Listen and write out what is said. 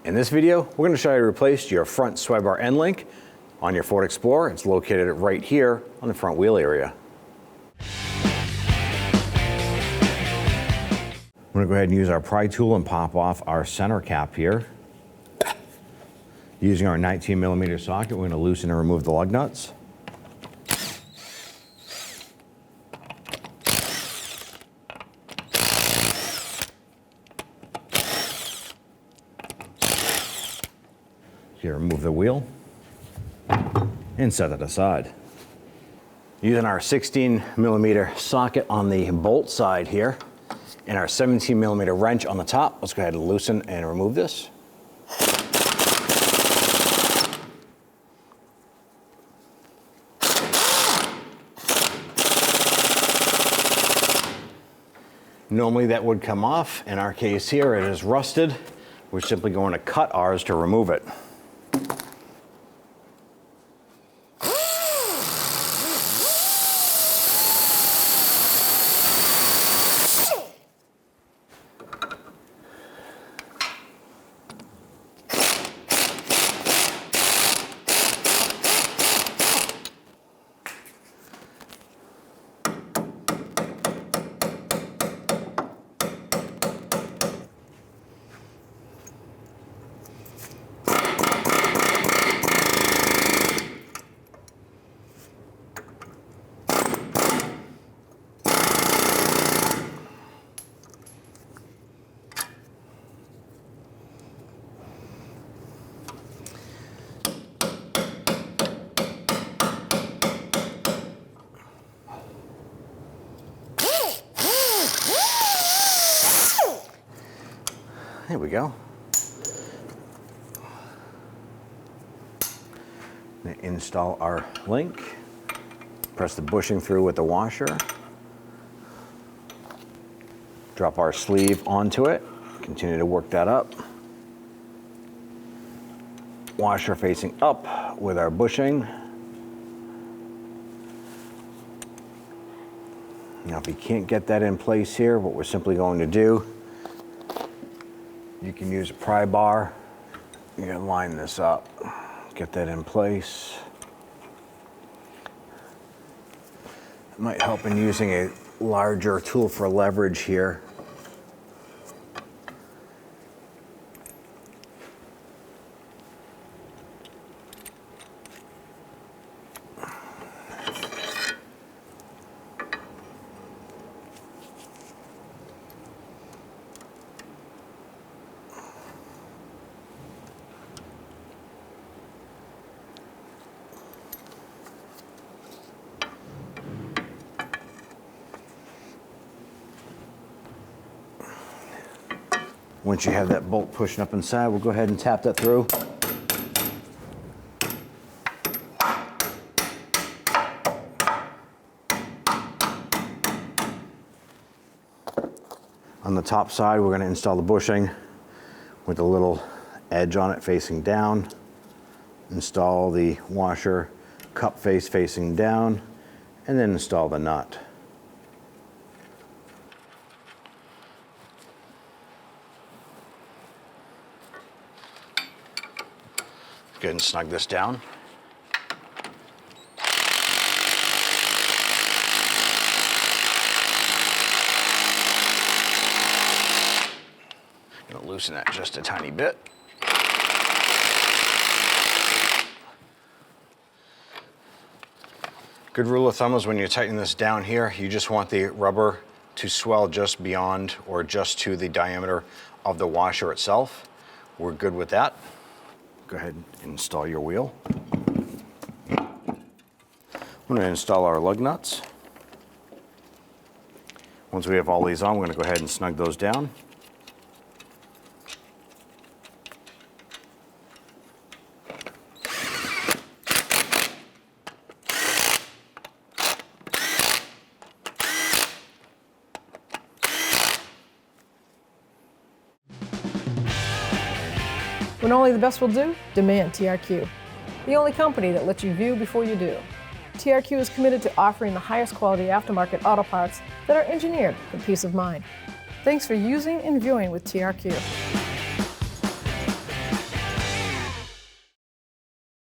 In this video, we're going to show you how to replace your front sway bar end link on your Ford Explorer. It's located right here on the front wheel area. I'm going to go ahead and use our pry tool and pop off our center cap here. Using our 19mm socket, we're going to loosen and remove the lug nuts. Here, remove the wheel and set it aside. Using our 16mm socket on the bolt side here and our 17mm wrench on the top, let's go ahead and loosen and remove this. Normally that would come off. In our case here, it is rusted. We're simply going to cut ours to remove it. There we go. Install our link. Press the bushing through with the washer. Drop our sleeve onto it. Continue to work that up. Washer facing up with our bushing. Now if you can't get that in place here, what we're simply going to do, you can use a pry bar. You're gonna line this up, get that in place. It might help in using a larger tool for leverage here. Once you have that bolt pushing up inside, we'll go ahead and tap that through. On the top side, we're going to install the bushing with a little edge on it facing down. Install the washer cup face facing down, and then install the nut. Go ahead and snug this down. Gonna loosen that just a tiny bit. Good rule of thumb is when you tighten this down here, you just want the rubber to swell just beyond or just to the diameter of the washer itself. We're good with that. Go ahead and install your wheel. I'm going to install our lug nuts. Once we have all these on, we're going to go ahead and snug those down. When only the best will do, demand TRQ. The only company that lets you view before you do. TRQ is committed to offering the highest quality aftermarket auto parts that are engineered for peace of mind. Thanks for using and viewing with TRQ.